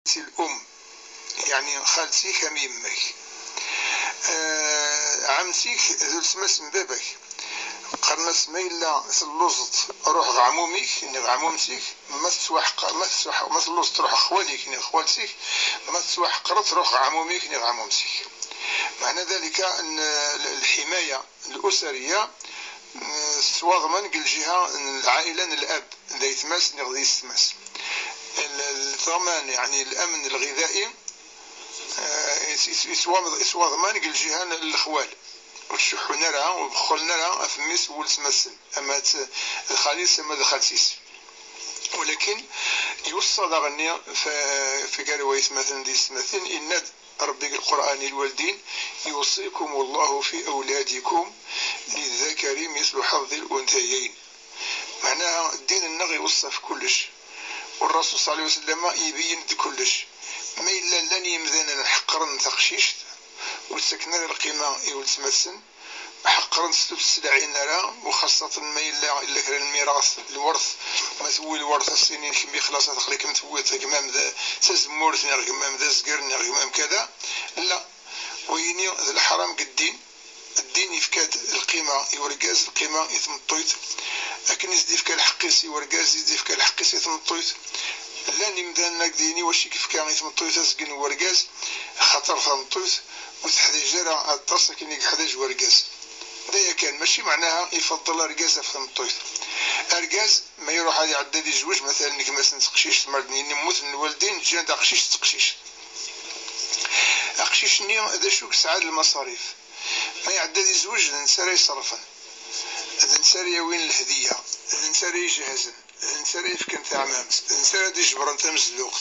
الأم، يعني خالتك هم يمك، عمتك ذو تمس من بابك، قرنا سميلا تلوزت روح عمومك إني عمومتك، ما تلوزت تروح خوالك إني خوالتك، ما قرت روح عمومك إني عمومتك. معنى ذلك أن الحماية الأسرية تواضمن قل جهة العائلة الأب ذا يتماس نغذي يتماس الضمان، يعني الأمن الغذائي يتواضمن قل جهة الأخوال وتشحونا لها وبخلنا لها أفميس ولتمسن أما الخاليس أما دخلتيس. ولكن يوصل غني في قالوا مثلا دي مثلا إن ربي القرآن الوالدين يوصيكم الله في أولادكم للذكر مثل حظ الأنثيين. معناها الدين النغي يوصف كلش، والرسول صلى الله عليه وسلم يبين كلش، ما إلا لن يمذن حقرا تقشيش وسكنا القيمة يولتمسن حقرا تستلعين لها، وخاصة ما إلا كان الميراث الورث مثوي الورث السنين كم يخلص تخليك متوي تقمام ذا تزمورث نغمام ذا زقر نغمام كذا، لا ويني ذا الحرام قدين الدين يفكاد القيمة يورقاز القيمة يثمطويت، لكن يزديفك الحقيس يورقاز يزديفك الحقيس يثمطويت، لا نمدان نقديني وشي كيف كان يثمطويت أسقن ورقاز خطر ثمطويت وتحدي جرى التصك إنك حداج ورقاز. ده كان ماشي معناها يفضل أرجاز في ثمطويت، أرجاز ما يروح على عدد يزوج مثلا إنك مثلا تقشيش مرضني نموت من الوالدين جان تقشيش تقشيش أقشيش نيم هذا شو سعاد المصاريف ما يعدد يزوج الإنسان يصرفن، الإنسان يوين الهدية، الإنسان يجهزن، الإنسان يفكن تعمامس، الإنسان يجبرن تمس الوقت،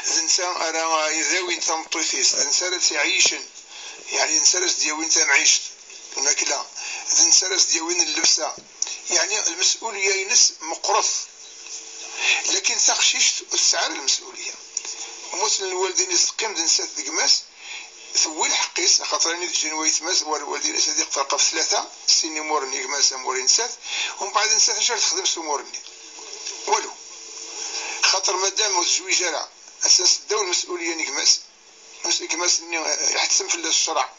الإنسان أرى يذاوين ثمطويتيس، الإنسان تعيشن يعني الإنسان ديوين تمعيش الماكلة، الإنسان ديوين اللبسة، يعني المسؤولية ينس مقرف، لكن تقشيش تسعر المسؤولية. ومثل الوالدين يستقيم دنسات دقماس ثوي الحقيس خاطرين تجنوا يتماس والوالدين صديق فرقة في 3 سنين مورني يقماس مورين سات، ومن بعد نسات عشان تخدم سمورني ولو خاطر مادام وتجوي جرع أساس الدولة المسؤولية نقماس نقماس يحتسم في الشرع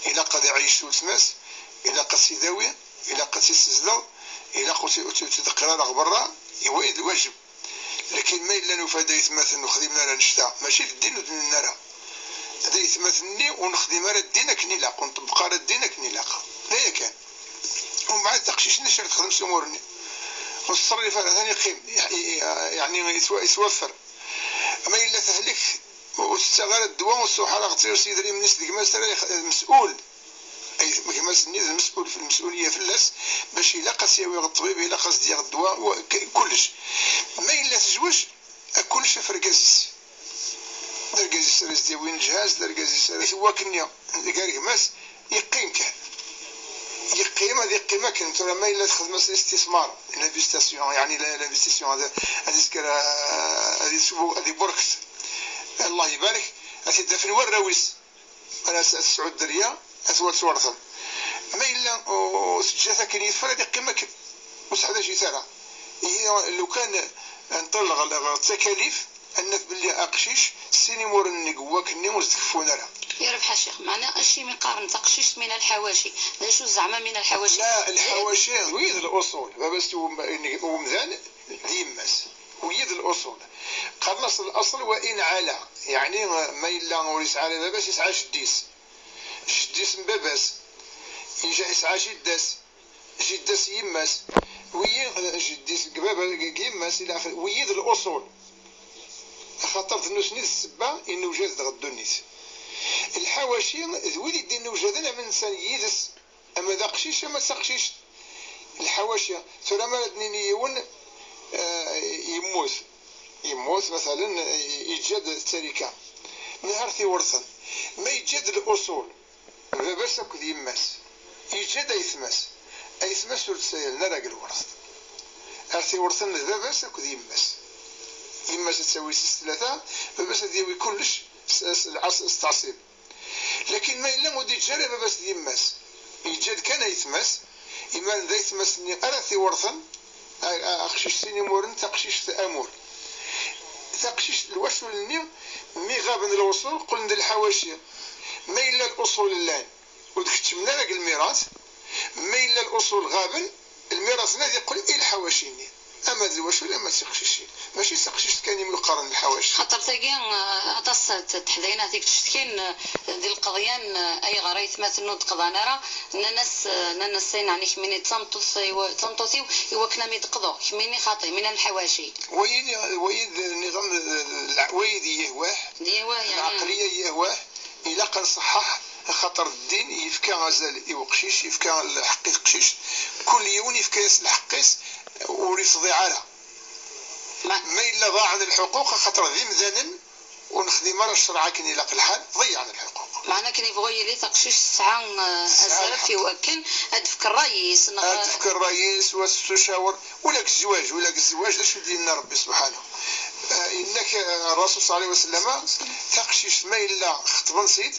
إلا قد يعيش تماس، إلا قد سيداوي، إلا قد سيستزدل، إلا قد تقرار برا يويد الواجب. لكن ما إلا نفادا يتماثل نخدم لنا نشتا ماشي في الدين ودين لنا هذا يتماثلني ونخدم على الدين كني لاق ونطبق على الدين كني لاق لا كان. ومن بعد تقشيش نشر تخدم سمورني والصرف هذا ثاني قيم يعني يتوفر، ما إلا تهلك وتستغل الدواء والصحة غطير سيدري من نسدك مثلا مسؤول أي مكماس النيز المسؤول في المسؤولية في اللاس باش إلا قاس يوي الطبيب إلا قاس ديال الدواء كلش، ما إلا تزوج كلش فرقاز درقاز يسرس ديوين الجهاز درقاز يسرس هو كنيا قال ماس يقيم كان يقيم هذه القيمة كان ترى ما إلا تخدم الاستثمار الانفستيسيون يعني الانفستيسيون هذا هذه بركت الله يبارك أتدفن في الوراويس أنا سعود دريا أثوات صورتهم ما إلا سجاتها كان يتفرد قيمة كن وسحدا شي ترى هي لو كان نطلق التكاليف الناس باللي أقشيش سيني مور النقوة كني مزدكفون لها يربح الشيخ معنا الشيء مقارن تقشيش من الحواشي لا شو زعما من الحواشي لا الحواشي ويد الأصول ما بس ومذان ديماس ويد الأصول قرنص الأصل وإن على يعني ما إلا وريس على باباس يسعى جديس مباباس يجا يسعى جداس يماس ويد جديس قبابا يماس إلى آخره ويد الأصول خاطر نسنيد السبا إنه جاز غدو النيس الحواشي ذوي دي إنه جادنا من إنسان يدس أما ذا قشيش أما تقشيش الحواشي ترى ما ادني يون يموت مثلا يتجد التركة نهار ورثا ما يتجد الأصول بس أكد يماس يتجد أيثماس ورثيل نراق الورث أرثي ورثا بس أكد يماس تساوي 3 فبس ديوي كلش استعصيب، لكن ما إلا مودي تجرب بس يماس يتجد كان يثماس إيمان ذا يثمسني أرثي ورثا أخشيش سيني مورن تقشيش تأمور تقشيش الوشو للنيم مي غابن الوصول قل ندير الحواشي ما إلا الأصول اللان ودكت من لك الميراث ما إلا الأصول غابن الميراث نادي يقول إيه الحواشيني أما ذي ولا ما تسقشيش ماشي سقشيش كان يمل قرن الحواشي خاطر تاكين أتص تحدينا ذيك تشتكين ديال القضيان أي غريت ما تنود قضانا ناس يعني كميني تنطوثي يوكنا ميتقضو كميني خاطي من الحواشي ويد النظام ويد يهواه يعني العقلية يهواه إلا كان صحح خاطر الدين يفكى غزال يوقشيش يفكى الحقيق قشيش كل يوم يفكى يسل حقيس وريث ضيعاله ما إلا ضاع عن الحقوق خاطر ذي مذانا ونخدي مرة الشرعة كني لاق الحال ضيع عن الحقوق معناه كني بغي لي تقشيش ساعة السلف يوكن أدفك الرئيس أدفك الرئيس والتشاور ولك الزواج لاش دينا ربي سبحانه إنك الرسول صلى الله عليه وسلم تقشيش ما إلا خطب نسيت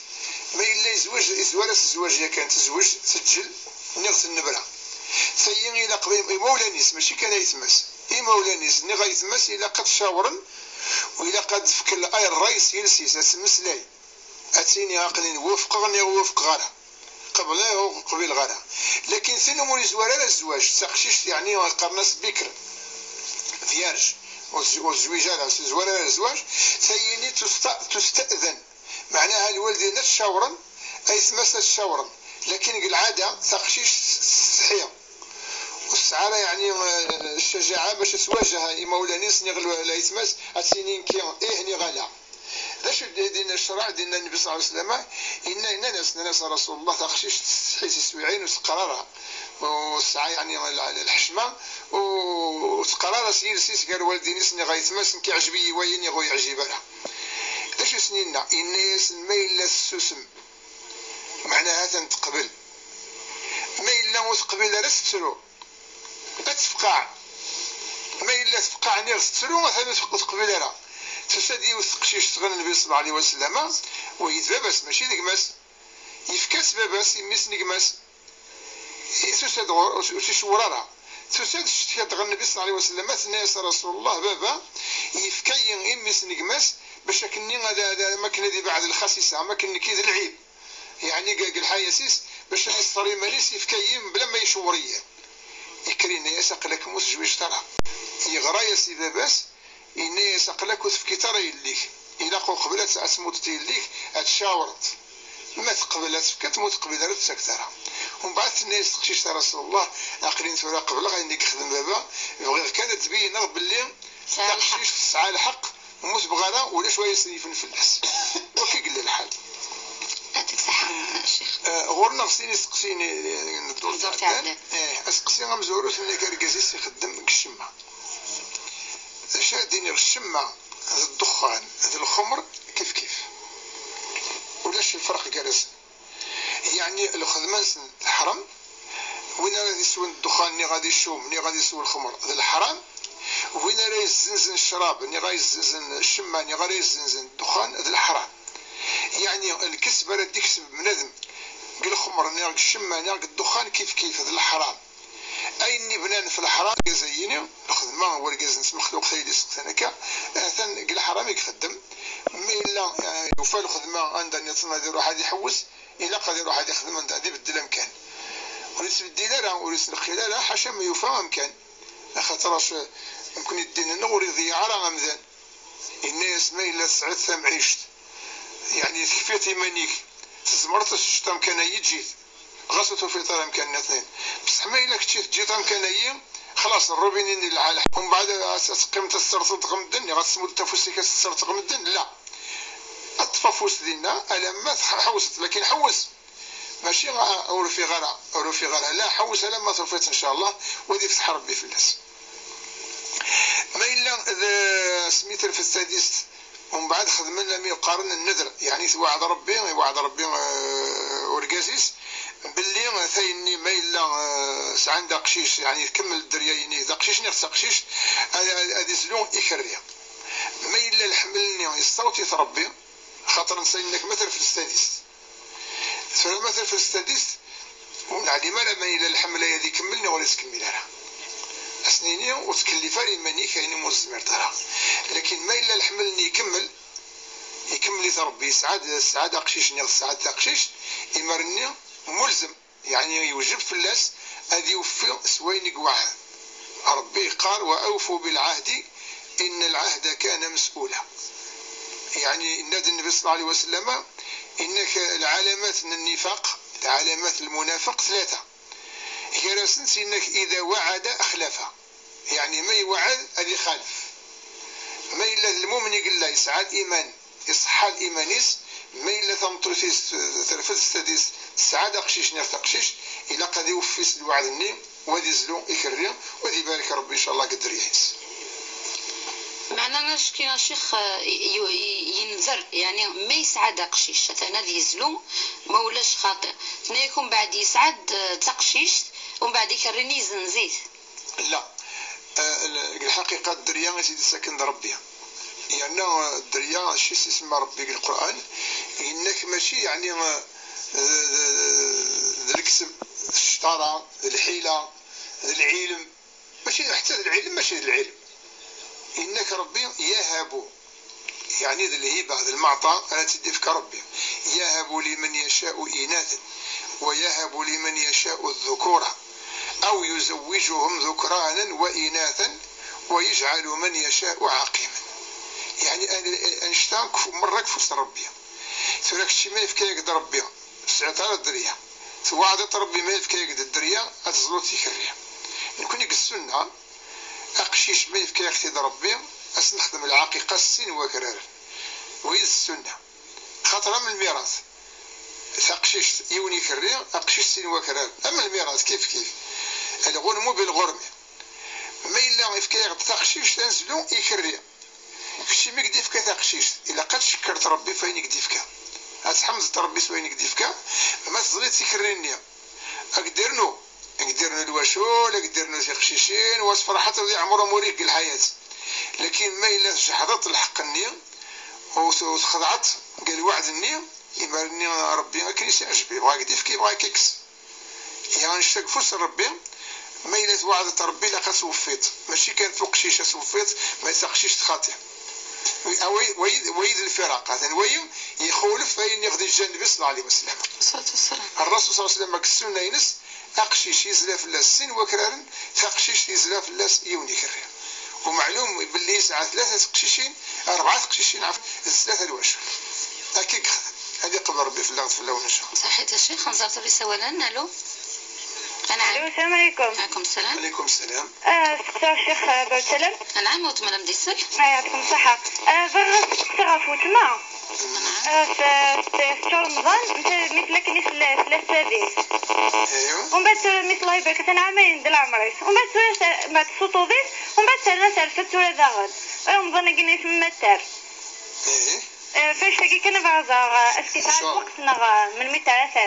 ما إلا الزواج كانت تزوج تسجل نغس النبرة ثيين إلى قضيم مولانيس ماشي كان يتمس مولانيس ني غيتمس إلا قد شاورن وإلا قد فك الرئيس يلسيس اسمس لاي أتيني عقلي وفق غارة قبل غارة لكن ثاني مولي زوار على الزواج تقشيش يعني قرناس بكر فيارج والزويج على زوار على الزواج ثيني تستأذن معناها الوالدين تشاورن أي تمس تشاورن لكن العادة تقشيش صحية والسعارة يعني الشجاعة باش تواجه مولانيس نغلو لا يتمس السنين كي ني غلا لاش دينا الشرع دينا النبي صلى الله عليه وسلم إن ناس رسول الله تقشيش حيت السويعين وتقرارها والسعى يعني الحشمة وتقرار سيرسيس قال والديني سني غايتمس كيعجبي وين يغو يعجب لها لاش سنينا الناس ما إلا السسم معناها تنتقبل ما إلا متقبل لا تسلو تفقع ما إلا تفقع نير تسلو مثلا تقبل لا تسدي وثقشيش تغنى النبي صلى الله عليه وسلم ويتبابس ماشي نقماس يفكاس باباس يميس نقماس تسد وتشورارها تسد تغنى النبي صلى الله عليه وسلم الناس رسول الله بابا يفكي يميس نقماس باش كني هذا ما كنا دي بعد الخسيسه ما كنا كيد العيب يعني قال الحياسيس باش يصري ماليس يفكيم بلا ما يشوريه يكري الناس قالك موس جويش ترى يغرا يا سي باباس الناس قالك وتفكي ترى يليك الى قبلت اسموت يليك اتشاورت ما تقبلت فكت مو تقبل تسكتها ومن بعد الناس تقشيش رسول الله عقلين ثورة قبل غادي يخدم بابا يبغي كانت تبين باللي تقشيش تسعى الحق وموت بغلا ولا شويه سيف نفلس وكي قال الحال يعطيك الصحة الشيخ غورنا خصني سقسيني الدور تاعنا اسقسي غمزوروت ملي كان كازيس يخدم الشمع شادين الشمع هذا الدخان هذا الخمر كيف ولاش الفرق جالس يعني الخدمة الحرام وين غادي يسوي الدخان ني غادي يشوم ني غادي يسوي الخمر هذا الحرام وين راه يزنزن الشراب ني غادي يزنزن الشمع ني غادي يزنزن الدخان هذا الحرام يعني الكسب راه تكسب بنادم قال الخمر ني الشمع ني الدخان كيف هذا الحرام ايني بنان في الحرام زيني الخدمه هو الكاز مخلوق ثاني سكنكا ثان قال الحرام يخدم ما الا يوفى الخدمه عندنا يطلع يدير واحد يحوس الا قادر يروح واحد يخدم عند يبدل امكان وليس بالدلالة وليس الخلالة حاشا ما يوفى امكان خاطرش يمكن الدين النغور يضيع على غمذان الناس ما الا سعد ثم عيشت يعني كفيت يمانيك تزمرتش شتا امكان يجي غسلته في طال امكان اثنين بصح ما الا كنتي تجي امكان خلاص الروبينين اللي على ومن بعد قيمة السرطة غمدن غتسمو التفوسيك السرطة غمدن لا التفافوس ديالنا لما حوست لكن حوس ماشي اورو في غرا لا حوس لما طرفت ان شاء الله ودي يفتح ربي في الناس ما الا سميت في السادس ومن بعد خدمنا لم يقارن النذر يعني وعد ربي ورقازيس باللي ثاني ما الا عند قشيش يعني يكمل الدريه يعني قشيش نفس قشيش هذه زلون يكريا ما الا الحملني يستوتي ربي خاطر نسينك مثل في السادس مثل في السادس ونعلم ما الى الحمله هذه كملني ولا تكملها اسنيني وتكلفها لي ماني كاين مزمر ترى لكن ما الا الحملني يكمل ربي سعاد قشيش نيغ سعاد قشيش إمرني ملزم يعني يوجب في الناس أذي يوفي سوين قواعد. ربي قال وأوفوا بالعهد إن العهد كان مسؤولا. يعني نادى النبي صلى الله عليه وسلم إنك العلامات من النفاق علامات المنافق 3 هي راسنس إنك إذا وعد أخلفها يعني ما يوعد أذي خالف ما إلا المؤمن يقول له يسعى الإيمان يصحى الإيمانيس ما إلا ثمطر في ثلاثة ستاديس السعادة قشيش نير تقشيش إلا قد يوفيس الوعد النيم وذي زلو يكرر وذي بارك ربي إن شاء الله قدر يحس. معناها شكي يا شيخ ينذر يعني ما يسعد قشيش أنا ذي زلو ما ولاش خاطئ يكون بعد يسعد تقشيش ومن بعد يكرني زنزيت. لا الحقيقة الدريا غادي ساكن ربي يعني الدريا شي اسمها ربي القرآن إنك ماشي يعني الكسب الشطارة الحيلة العلم ماشي حتى العلم ماشي العلم إنك ربي يهب يعني ذا الهبة ذا المعطى أنا تدفك ربي يهب لمن يشاء إناثا ويهب لمن يشاء الذكورة أو يزوجهم ذكرانا وإناثا ويجعل من يشاء عقيما. يعني أنشتان مرة كفوس ربي تراك شي ما يفكا يقدر ربي سعتها الدريا توعدت ربي ما يفكا يقدر الدريا أتزلوت يكريها نكون السنة أقشيش ما يفكا يقتدر ربي أسنخدم العقيقة السين وكرار ويز السنة خاطر من الميراث تقشيش يوني كري أقشيش سين وكرار أما الميراث كيف الغنم بالغرم ما إلا يفكا يقدر تقشيش تنزلو يكري كشي ما يقديفك تقشيش إلا قد شكرت ربي فين يقديفك أتحمزت ربي سوين يقديفك ما تزليت تكريني أقدرنو الوشول أقدرنو تقشيشين وصفر حتى ذي عمره مريق الحياة لكن ما إلا حضرت الحق النية وتخضعت قال وعد النية يمرني ربي أكريس يعجبي يبغى يقديفك يبغى يكيكس يعني نشتاق فرص ربي ما إلا توعدت ربي لقد توفيت ماشي كانت فوق شيشة توفيت ما يسقشيش تخاطئ ويد الفراق هذا ويم يخولف فين ياخذ الجنب صلى الله عليه وسلم الرسول صلى الله عليه وسلم كسرنا ينس أقشيش يزلا في اللاس سن وكرارن فقشيش يزلا في اللاس يوني كرر ومعلوم باللي يسعى 3 قشيشين 4 قشيشين عفوا 3 الواشل هكيك هذه قبل ربي في الله في اللون إن شاء الله. صحيت يا شيخ نزرت الرسالة ألو الو السلام عليكم. وعليكم السلام. عليكم السلام. سكتور الشيخ بوتسلم. نعم وتمنى مديسل. يعطيكم الصحة. برا سكتور فوتما. في رمضان مثلك اللي في السادس. ايوه. ومن بعد مثل الله يبارك انا عامين ديال عمري. ومن بعد صوتو ضيف ومن بعد سالنا سالفت ولا داغد. رمضان قلنا يسمى التار. ايه. فاش تاكي كان بعزا اسكي تاع الوقت نغا من 100,000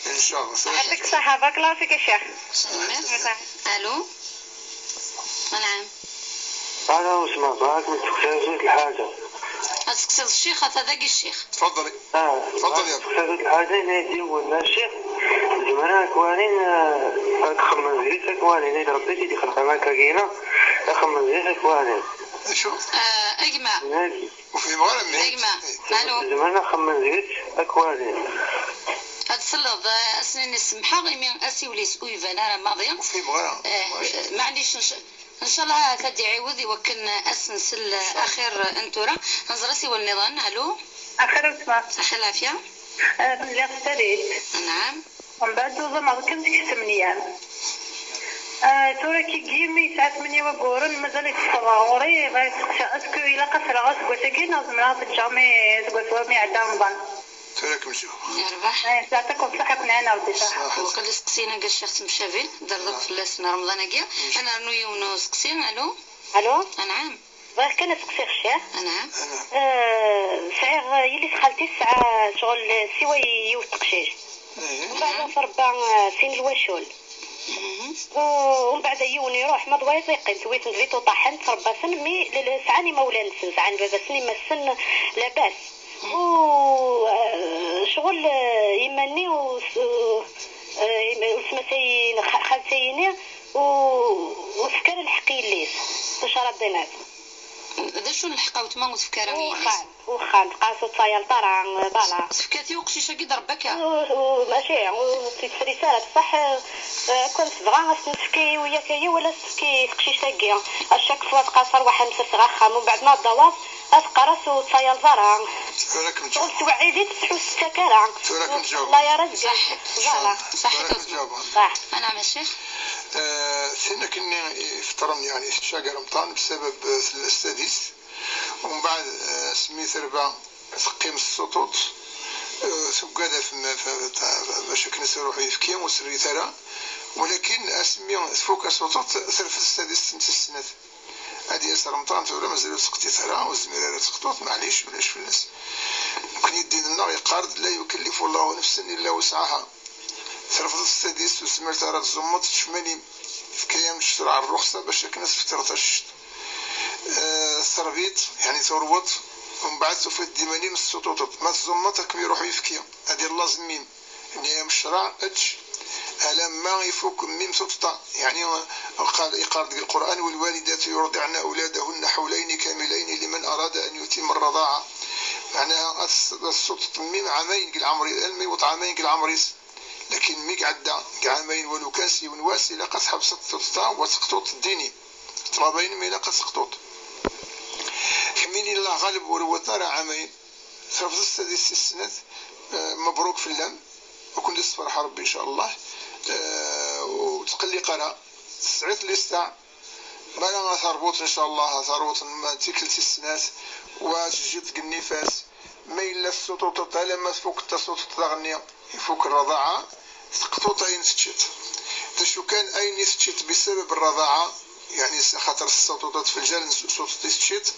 ان شاء الله. يعطيك الصحة بارك الله فيك يا شيخ. الو. نعم. أنا وسمع معك من تكتازات الحاجة. أتكسر الشيخ هذا الشيخ. تفضلي. تفضلي يا تكتازات الحاجة نادي ولا الشيح زمانا كوانين خمن زيت كوانين ربي تيجي خدامة كاكينا خمن زيت كوانين. شو؟ أجمع. نادي. وفي مغرب أجمع. ألو. زمانا خمن زيت كوانين. هتصلض أسنان السمحة غيمين أسي وليس أنا ماضية. وفي مغرب. معليش إن شاء الله تدي عوض يوكلنا أسنسل أخير أنتورا نزرسي والنظام. ألو. أخير اسمع. أخير العافية. اللي اختاريت. نعم. ومن بعد ما كنت 8 أيام. تورا كي جيمي ساعة 8 وقورن مازال يتصوري غير اسكو إلا قصر غاس قوتكي نظم لها في الجامع تقول مي عدا رمضان. تراكم شوف. يربح. ساعتكم صحة نعنا ودي صح. وقد سقسينا قال الشيخ تمشافين درك في اللسنا رمضان كيا أنا نوي ونسقسين. ألو. ألو. نعم. غير كان سقسي الشيخ. نعم. سعير يلي خالتي الساعة شغل سوى يوتقشيش. ومن بعد فربع سين الوشول. ومن بعد يوني يروح مضوي يقين سويت نزيتو طاحن تربى سن مي سعاني مولا نسن سعاني بابا سني ما السن لاباس وشغل يمني وسمسين خالتيني وسكر الحقي ليس تشرب دينات هذا شو نلحقاو تما وتفكر ميليس وخان قاسو طايل طران بالا تفكاتي وقشيشه كي ضربك ماشي في رساله بصح كنت بغا نسكي وياك هي ولا نسكي قشيشه كيا اشاك فوا تقاصر واحد مسس غاخا من بعد ما الضواف اسقى راسو طايل طران راكم تجاوب توعدي تحوس السكرة راكم تجاوب لا يا رزق صح صح انا مع الشيخ ثنا كني افطرن يعني شاق رمضان بسبب السادس ومن بعد سميت ربع تقيم السطوط سقادة باش كنس روحي يفكيم وسري ترى ولكن اسمي فوق السطوط ثرف السادس سنت السنة هذه أسر رمضان ولا مازالوا سقطي ترى والزميلات سقطوط معليش ولاش في الناس ممكن يدين النار يقارد لا يكلف الله نفسا إلا وسعها ثرفت السادس وسمرت راه الزمط شمالي في كيام شرع الرخصة باش كنس في ترطش ثربيت يعني ثروت ومن بعد سوف الديماني من السطوطات ما تزمطك يروحوا يفكيا هذه اللازم ميم يعني الشرع اتش ألما يفوك ميم سططا يعني قال يقال القرآن والوالدات يرضعن أولادهن حولين كاملين لمن أراد أن يتم الرضاعة معناها السطط ميم عامين العمري المي وطعامين العمريس لكن ميك عدا عامين ولو كان سيون واسي لقد حب سططا وسقطوط الديني طلابين مي لقد سقطوط حميني الله غالب وروتنا راه عامين صرفت السادس السنة مبروك في اللام وكل فرح ربي إن شاء الله وتقلي قرا سعيت ليستا بالا ثربوط إن شاء الله ثربوط تيكلتي السنات وجيت النفاس ما إلا السطوط لما فوق التسطوط تغني يفوق الرضاعة سقطوط أين تشيت شو كان أين تشيت بسبب الرضاعة يعني خاطر السطوطات في الجال صوت تشيت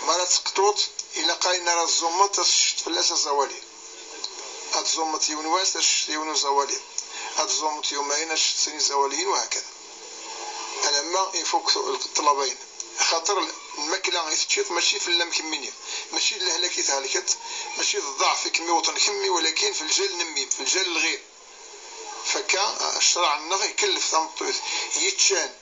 مرة سقطوط إلا قاينا راه الزمط تشت فلاس الزوالي هاد الزمط يونواس تشت يونو زوالي هاد الزمط يومين تشت سني زواليين وهكذا ألما يفوق الطلبين خاطر الماكلة تشيت ماشي في اللام كمينيا ماشي الهلاكي تهلكت ماشي الضعف كمي وطن كمي ولكن في الجال نميم في الجال الغير فكا الشرع النغ يكلف تمطويت يتشان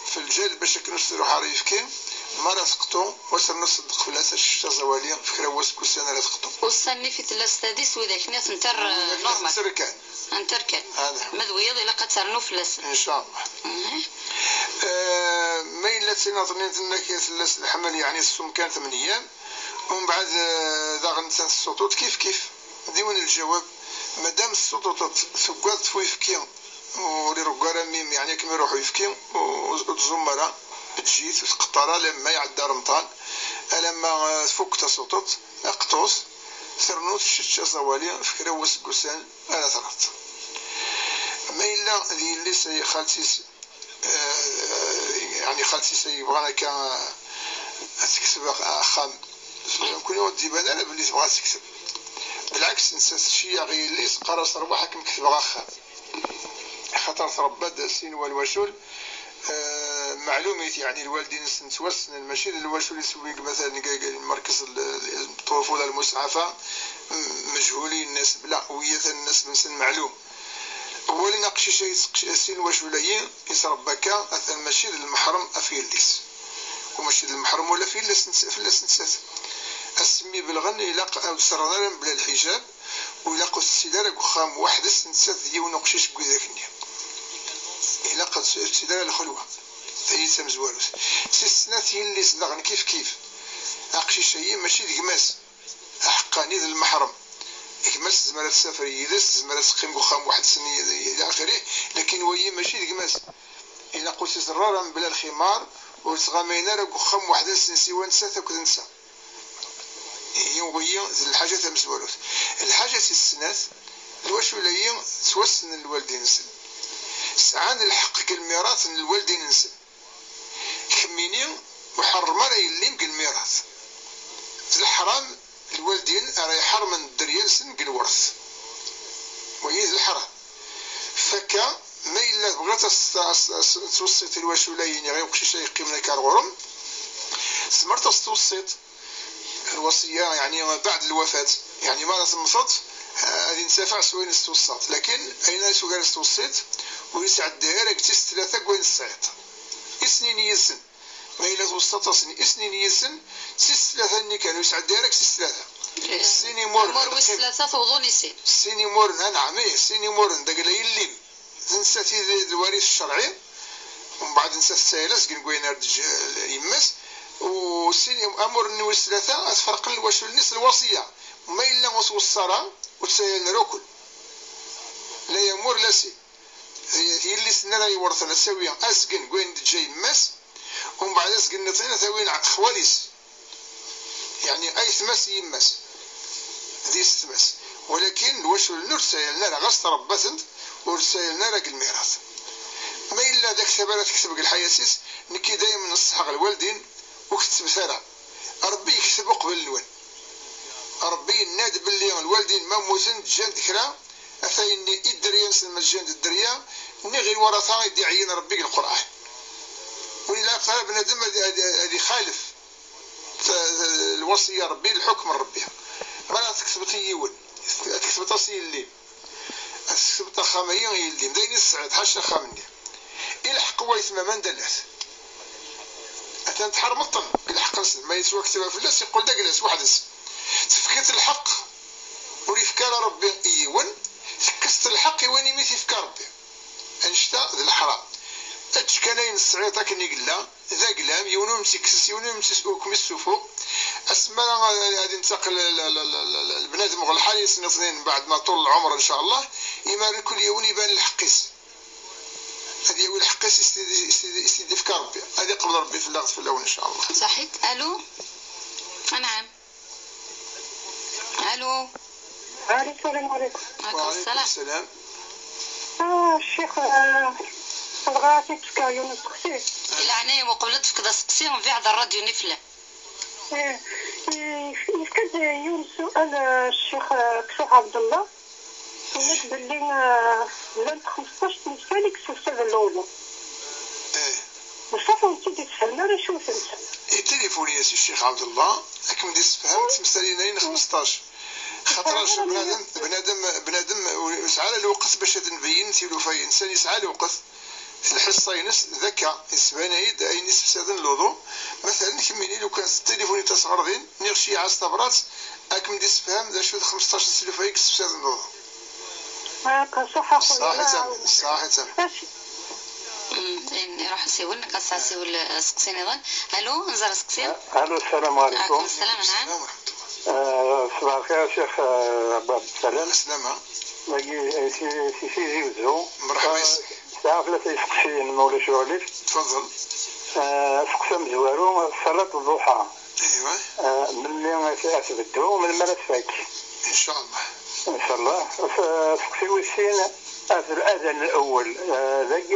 في الجال باش كنسرو حريف كين مرة سقطو وصل نصدق في الأساس الشتا زواليا فكرة واسكو السنة لا تقطو والسنة في السادس وذاك ناس نتر نورمال سركان انتركان مذويض إلا قد ترنو في الأساس إن شاء الله ما إلا تناظرين تنك الحمل يعني السم كان 8 أيام ومن بعد داغن السطوط كيف ديون الجواب مادام السطوط ثقات فويفكيا ولرجال ميم يعني كما يروحوا يفكيم وتزمرة تجيت وتقطرة لما يعدى رمضان لما فوق تسطط اقطوس ثرنوت شتش زوالي فكرة وسكوسان على ثلاث ما إلا اللي سي خالتي يعني خالتي سي بغانا كان تكسب أخام كل يوم تجيب أنا باللي تبغى تكسب بالعكس نسات شي غير اللي قرص ربحك مكتب غاخا خاطر تربى السين والوشول معلومات يعني الوالدين نتوسن ماشي الوشول يسوي مثلا مركز الطفوله المسعفه مجهولين الناس بلا هويه الناس من سن معلوم هو اللي ناقش شيء السين الوشوليين يتربى اثر ماشي المحرم افيليس وماشي المحرم ولا فيلس نسات اسمي بالغن يلاق سرنا بلا الحجاب ويلاقوا السيداره وخام واحد نسات ديال نقشيش بكذاك النية إلا قد السيداره الخلوه هي سمزوالوس سنات اللي صدقني كيف اقشي شيء ماشي ديكماس حقاني ذا المحرم ديكماس زمرات السفريه داس زمرات قيم وخام واحد سنيه الى اخره لكن وهي ماشي ديكماس إلا قلت زرارا بلا الخمار وتغامينا راه وخام واحد سنسيوان نسات كذا نسا هي الحاجة تمسولوس الحاجة السنات الوشوليين توسن الوالدين نسن سعان الحق الميراث الوالدين نسن خميني وحرم راه يليم الميراث الحرام الوالدين راه يحرم الدريا نسن الورث وهي الحرام فكا ما إلا بغات توصيت الوشوليين غيوقشي شي يقيم لك الغرم سمرت توصيت الوصية يعني بعد الوفاة يعني ما لازم مصط هذه نسافع سوين استوصات لكن أين سوين استوصيت ويسعد الدائرة كتيس 3 كوين السعيد يسنين يسن ما إلا توسط سنين يسن سيس ثلاثة اللي كانوا يسعد ديرك سيس ثلاثة السيني مورن مور ويس ثلاثة توضون يسين السيني مورن نعم السيني مورن داك لا يلي نساتي الوارث الشرعي ومن بعد نسات السايلس كنقوي نرد يمس والسيني امور النويس ثلاثة اتفرق واش الناس الوصية ما إلا وصرا وتسايل نروكل لا يمور لا سي هي اللي سنا لا يورثنا سويا اسكن وين جاي مس ومن بعد اسكن نطينا ثوين خواليس يعني اي ثمس يمس ذي ثمس ولكن واش نرسلنا لا غاس تربثنت ورسلنا لك الميراث ما الا ذاك ثبات تكتب الحياسيس نكي دائما نصحق الوالدين وكتب ثرى ربي يكتب قبل الوالد ربي ينادي باللي الوالدين ما موزن جان ذكرى أثايني الدريا نسلم الجان الدريا نغي الورثة يدي عين ربي القرآن وإلا قال بنادم هذه خالف الوصية ربي الحكم ربي ما تكتب تيون تكتب تصيل الليل تكتب تخاميين اللي مديني السعد حاشا خامني الحق وايث ما دلات أتنتحر مطن الحق ما يسوى كتبها في اللاس يقول دا جلس واحد تفكيت الحق وليفكار ربي ايون فكست الحق واني ميثي فكار ربي انشتا ذي الحرام اتشكالين السعيطة كني قلا ذا قلام يونو مسكسس يونو مسكسوكم السوفو اسمع غادي ننتقل البنادم غالحالي سنة اثنين بعد ما طول العمر ان شاء الله يمارن كل يوم يبان الحقيس هذه يقول الحقيس يستدي فكار ربي هذه قبل ربي في اللغط في الاول ان شاء الله صحيت الو نعم الو السلام عليكم. وعليكم السلام. الشيخ بغاتي تفكر يونس سقسي. يعني وقبل تفكر سقسي ومن بعد الراديو نفله. يفكر يونس سؤال الشيخ كسوح عبد الله. قلت باللي لان 15 نسالك سوسه اللوزه. مصطفى انت تفهمنا راه شو فهمت. التليفون يا سي الشيخ عبد الله راكم فهمت مسالين 15 خاطرش بنادم يسعى الوقت باش نبين تيلو فاي انسان يسعى الوقت في الحصه ينس ذكاء يسبانيد اي نسب سادن الوضوء مثلا كملي لو كان التليفون تصغرين نغشي على الصبرات راكم تفهم ذا شو 15 تيلو فاي يكسب سادن الوضوء هاكا صح صح يعني راح نسيول كاساسيول سقسي نظن الو نزار سقسي الو السلام عليكم السلام نعم صباح الخير شيخ عبد السلام السلامة سي زيوزو مرحبا ساعة ثلاثة يسقسي مولا شغلي تفضل سقسي مزوارو صلاة الضحى ايوا ملي تبدو من المرات فاك ان شاء الله ان شاء الله سقسي وسين في الأذان الأول ذاك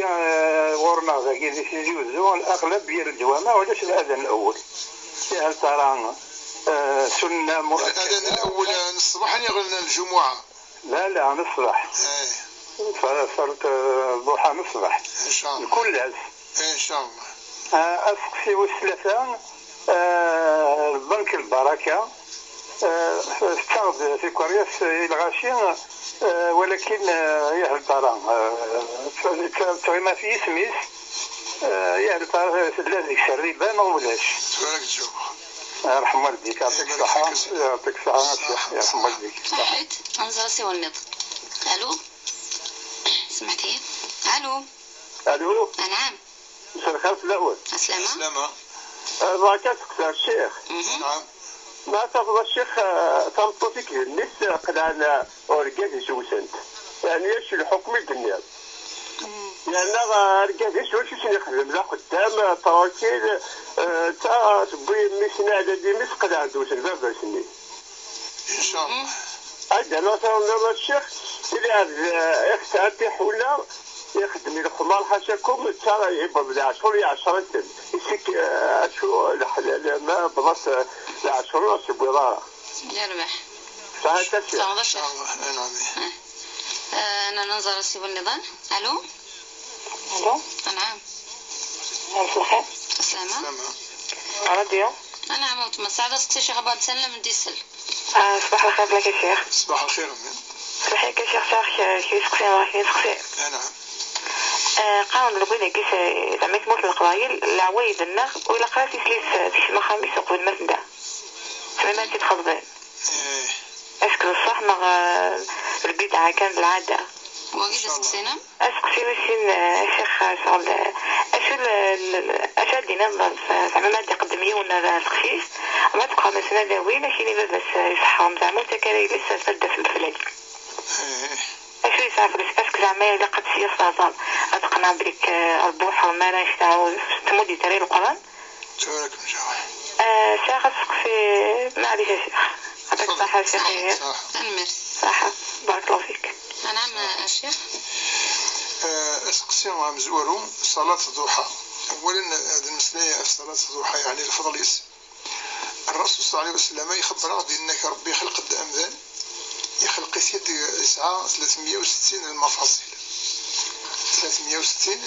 ورنا ذاك سي زيوزو الأغلب ديال الجوامع ولاش الأذان الأول هل ترى سنة الأذان الأول الصباح يغلنا الجمعة لا الصباح صارت الضحى من الصباح إن شاء الله الكل عز إن شاء الله أسقسي والثلاثة البنك البركة استعرض في كورياس الغاشين ولكن يهل ترى ما في اسميس يهل ترى الذي شريبة ما ولاش سؤالك تجاوب يرحم والديك يعطيك الصحة يعطيك الصحة يرحم والديك صحيت انزل سي والنض الو سمعتي الو نعم مساء الخير في الأول السلامة بركات الشيخ نعم ما تفضل الشيخ تنطو فيك الناس قلعنا ورقات يسوسنت يعني ايش الحكم الدنيا لأن رقات واش يخدم لا قدام تراكيل تا تبوي ميسنا على دي مس قلع دوش الباب سني إن شاء الله هذا مثلا الشيخ اللي هذا اختارتي حولا يخدم الخمار حاشاكم ترى يبغى بدا 10 يسك شو ما بلاص العشرة سبويرة يربح صحيح إن شاء الله نعم أنا ننظر سيب النظام الو نعم الخير السلامة راديو نعم وتمسعد سقسي شيخ بعد سنة من ديسل صباح الخير لك يا شيخ صباح الخير صحيح يا شيخ كيف سقسي نعم قاون الوين كيس زعما تموت القرايل العوايد النغ ولا قراتي سليس في شي خميس وقبل ما تبدا زعما انت تخضبان اسكو الصح مع البدعه كان بالعاده وقيت سقسينا اسقسي ماشي الشيخ شغل اشد ينظر زعما ما تقدم يونا الخفيف ما تبقى مثلا داوينه شي بس يصحهم زعما تكاري لسه سد في الفلاد اشو يسافر اسك زعما الا قد سياسة ظل اتقنع بليك البوحة وما لا يشتعو تمودي تري القرآن تبارك مجاوح شيخ اسقسي معليش يا شيخ عطيك صحة يا شيخ صحة بارك الله فيك نعم الشيخ اسقسي مزورو صلاة الضحى. اولا هذه المسألة في صلاة الضحى يعني الفضل اسم الرسول صلى الله عليه وسلم يخبر غادي انك ربي يخلق الامذان يخلق يد يسعى 360 المفاصل 360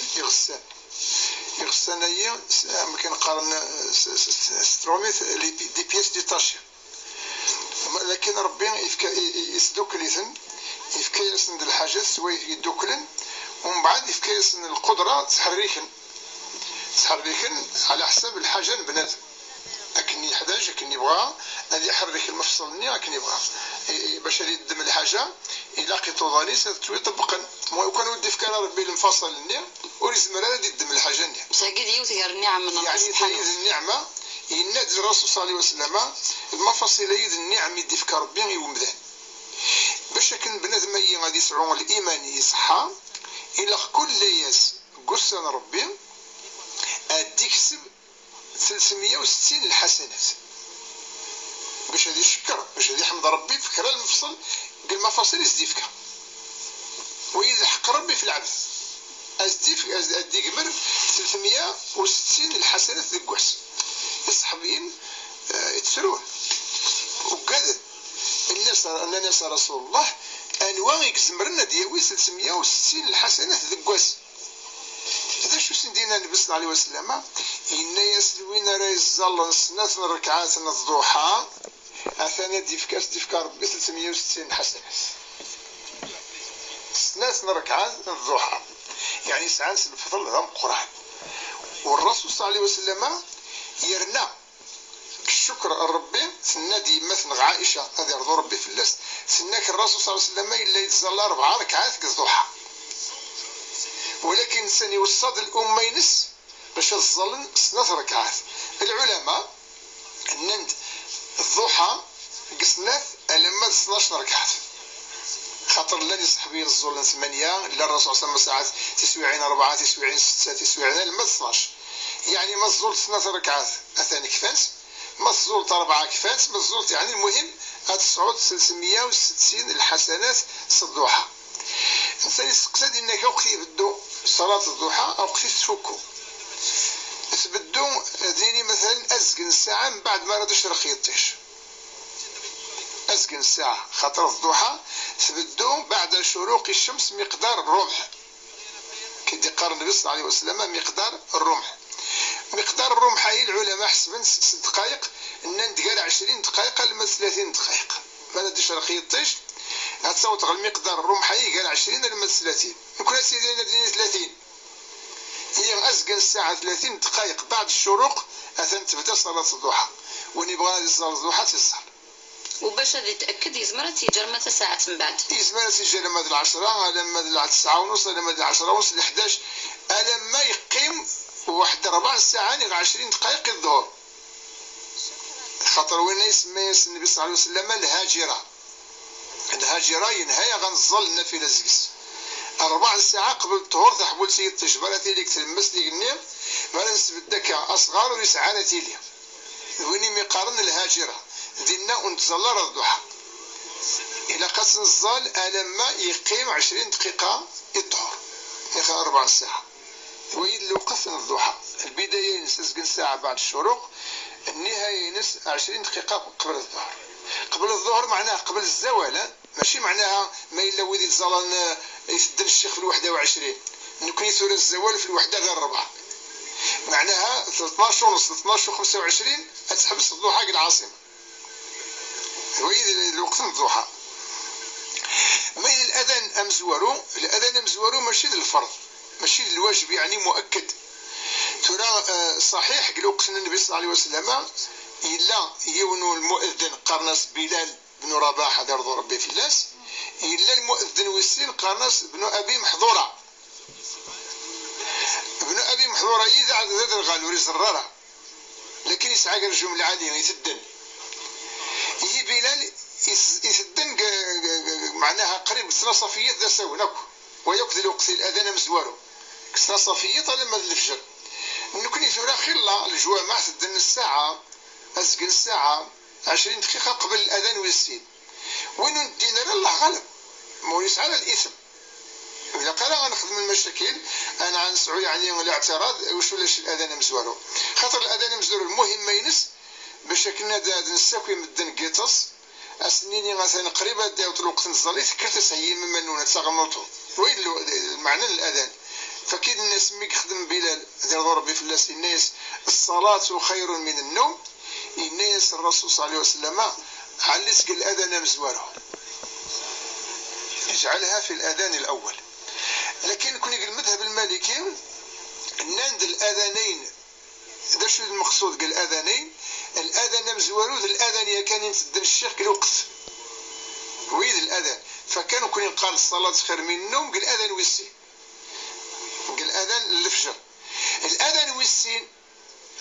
يغسان هي ما كنقارن ستروميت دي بيس ديتاشي لكن ربي يسدوك ليثن يفكا يسند الحاجات سواء يدوكلن ومن بعد يفكا يسند القدرة تحريكن على حساب الحاجة البنادم أكني يحتاج أكني يبغى أن يحرك المفصل ني أكني يبغى باش يدم الحاجة يلاقي طوضانيس توي طبقا وكان ودي فكان ربي المفصل ني وريز مراد يدم الحاجة ني ساقيد يوثير النعم من يعني تيد النعمة ينادي الرسول صلى الله عليه وسلم المفصل يد النعم يدي فكا ربي يومدان باش كان بنادم غادي يسعون الإيمان يصحى إلى كل ياس قسن ربي أديك سب 360 الحسنات باش هذه يشكر باش هذه يحمد ربي فكرة المفصل قال المفاصل يزديفك ويزحق ربي في العبث أديك مر 360 الحسنات ذكواس الصحابيين يتسرون وكذا الناس رسول الله أنواع يكزمرنا دياوي 360 الحسنات ذكواس هذا شو سندينا النبي صلى الله عليه وسلم إن يسلوين راه يزال سنة ركعات الضحى أثناء ديفكا ربي 360 حسنة سنة ركعات الضحى يعني ساعات الفضل هذا قرآن والرسول صلى الله عليه وسلم يرنا الشكر الربي سنة ديما عائشة هذه رضو ربي في اللاس سناك الرسول صلى الله عليه وسلم إلا يتزال 4 ركعات الضحى ولكن الإنسان يوصد الأمة ينس باش يظل 6 ركعات. العلماء النمد الضحى قسنات لما 12 ركعات خاطر لا يصحبي الظل 8 لا الرسول صلى الله عليه وسلم ساعات تسويعين 4 تسويعين 6 تسويعين لما 12 يعني ما الظل 3 ركعات أثاني كفانس ما الظل 4 كفانس ما الظل يعني المهم هاد تصعود 360 الحسنات الضحى. الإنسان يستقصد إنك وقت يبدو صلاة الضحى أو وقت تفكو تبدو ديني مثلا أزقن الساعة من بعد ما راه تشرق يطيش أزقن الساعة خاطر الضحى تبدو بعد شروق الشمس مقدار الرمح كي قال النبي صلى الله عليه وسلم مقدار الرمح. مقدار الرمح هي العلماء حسبا 6 دقائق إن ندقال 20 دقيقة لما 30 دقيقة ما تشرق يطيش هتصوت على المقدار الرمحي قال 20 لما 30 يكون سيدي نديني 30 هي أزقن الساعة 30 دقائق بعد الشروق أثن تبدا صلاة الضحى ونبغى صلاة الضحى تصل وباش هذا يتأكد يزمر تيجر متى ساعات من بعد يزمر تيجر لما 10 لما 9 ونص لما 10 ونص ل 11 لما يقيم واحد 4 ساعات 20 دقائق الظهر خاطر وين يسمى النبي صلى الله عليه وسلم الهاجرة الهاجرة ينهاية غنظل النافلة زكس 4 ساعات قبل الطهور تحبول سيد تشبرتي ليك تلمس ليك النيم ما نسب الدكا أصغر ويسعالتي لي وين ميقارن الهاجرة دينا ونتزلر الضحى إلى قصن الظل لما يقيم 20 دقيقة الطهور ياخذ 4 ساعات وين اللي وقف من الضحى البداية ينسى ساعة بعد الشروق النهاية ينس 20 دقيقة قبل الظهر. قبل الظهر معناها قبل الزوال ماشي معناها ما إلا ويدي الظلان يسدن الشيخ في 21 نكون يثور الزوال في الوحدة غير 4 معناها 12 ونص 12 و25 تحبس الضحى كي العاصمة ويدي الوقت الضحى. ما الأذان أمزورو الأذان أمزورو ماشي للفرض ماشي الواجب يعني مؤكد. ترى صحيح قالوا قسنا النبي صلى الله عليه وسلم إلا يونو المؤذن قرناس بلال بن رباح هذا رضو ربي في الناس، إلا المؤذن ويسين قرناس بن أبي محظورة. ابن أبي محظورة إذا ذات الغالوري زرارة، لكن يسعى الجملة عالية يتدن. هي بلال يتدن معناها قريب كسنا صفية ذا ساوناك ويقتل وقت الأذان مزوارو كسنا صفية لما الفجر. نكون ثورة خلا الجوامع تدن الساعة أزقن الساعة 20 دقيقة قبل الأذان والسين. وين الدينار الله غالب موريس على الإثم. إذا قال غنخدم المشاكل أنا غنسعو يعني الاعتراض واش ولاش الأذان مزوارو، خاطر الأذان مزوارو المهم ما ينس باش كنا نساكو يمدن قيطس أسنيني مثلا قريبة داوت الوقت نزلي فكرت سهي من منونة تغمرتو وين معنى الأذان. فكيد الناس مي يخدم بلال دار ربي في الناس الناس الصلاة خير من النوم. الناس الرسول صلى الله عليه وسلم علسك الأذان مزواره يجعلها في الأذان الأول. لكن يكون المذهب المالكي ناند الأذانين هذا شو المقصود قال الأذانين الأذان مزوارو الأذان يا كان ينسدن الشيخ قال وقت ويد الأذان. فكانوا كون قال الصلاة خير من النوم قال الأذان والسين قال الأذان الفجر. الأذان والسين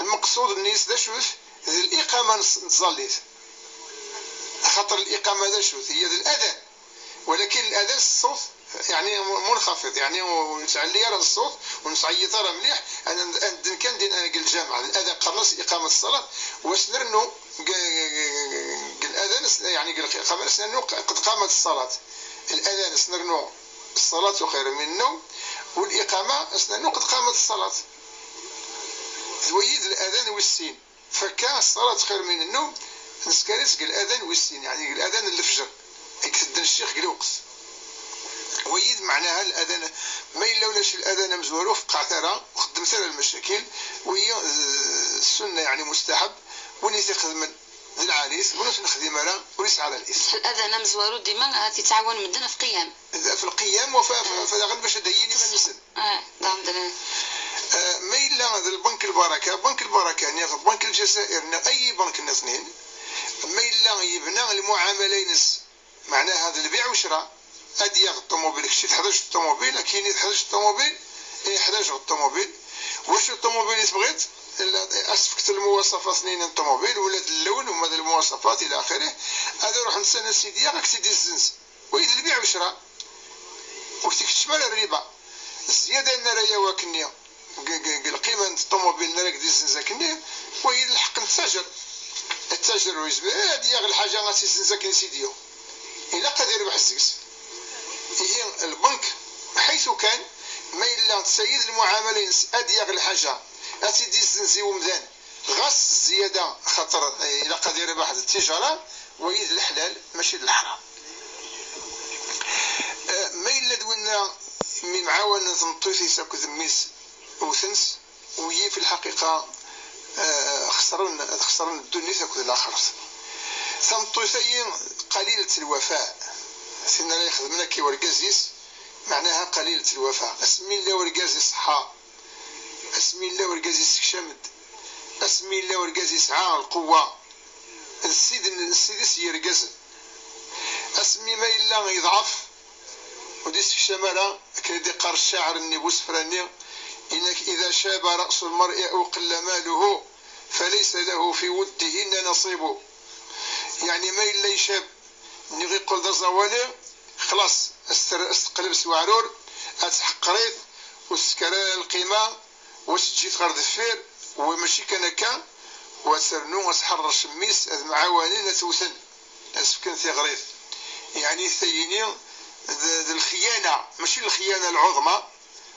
المقصود الناس ذا شوف الإقامة نصليت خاطر الإقامة ذا شوف هي الأذان، ولكن الأذان الصوت يعني منخفض يعني ونتعلي راه الصوت ونصعيط راه مليح. انا كان دين انا قال الجامعه الاذان قرص اقامه الصلاه واش نرنو الاذان يعني قال الاقامه سنرنو قد قامت الصلاه. الاذان سنرنو الصلاه خير من النوم والاقامه سنرنو قد قامت الصلاه. زويد الاذان والسين فكان الصلاه خير من النوم نسكريس قال الاذان والسين يعني الاذان الفجر يكتد الشيخ قال وقت ويد معناها الأذان ما إلا ولاش الأذان مزوارو في قعثرة وخدم ثرى المشاكل وهي السنة يعني مستحب ونيس يخدم ذي العريس ونيس نخدم راه ونيس على الإسم. الأذان مزوارو ديما تتعاون مدنا في قيام في القيام وفا باش ديني ما نسن. عندنا ما إلا هذا البنك البركة بنك البركة ناخذ بنك الجزائر أي بنك الاثنين ما إلا يبنى المعاملين معناها هذا البيع والشراء أدي الطوموبيل كشي 11 الطوموبيل كاين 11 الطوموبيل 11 الطوموبيل واش الطوموبيل تبغيت اسفكت المواصفات اثنين الطوموبيل ولا اللون وما المواصفات الى اخره هذا روح نستنى سيدي راك تدي الزنز ويد البيع والشراء وكتك تشمل الربا الزياده ان راهي واكني القيمه الطوموبيل راك دي الزنزه كني ويد الحق نتاجر التاجر ويزبي هذه الحاجه غاتي الزنزه كاين سيديو الا قد يربح الزكس. هي البنك حيث كان ما إلا تسيد المعاملين أديغ الحاجة أتيدي الزنزي ومذان غاس الزيادة خاطر إلا قد يربح التجارة ويد الحلال ماشي الحرام. ما إلا دونا من معاونة مطيثي ساكو ذميس وثنس وهي في الحقيقة خسرن الدنيا ساكو الآخر ثم طيثي قليلة الوفاء سينا لا يخدمنا كي ورقازيس معناها قليلة الوفاء. اسمي الله ورقازيس صحا اسمي الله ورقازيس كشمد اسمي الله ورقازيس عا القوة السيد يرقز اسمي ما إلا يضعف وديس كشمالة كندي قار الشاعر النبوس فراني إنك إذا شاب رأس المرء أو قل ماله فليس له في ودهن نصيبه. يعني ما إلا يشاب نيغي يقول دا زوالي خلاص استقلب سوارور اتحقريت وسكرا القيمة واش تجي تغار دفير وماشي كان هكا وسرنو وسحر الشميس هذ معاونين توثن اسكن ثغريث يعني ثيني الخيانة ماشي الخيانة العظمى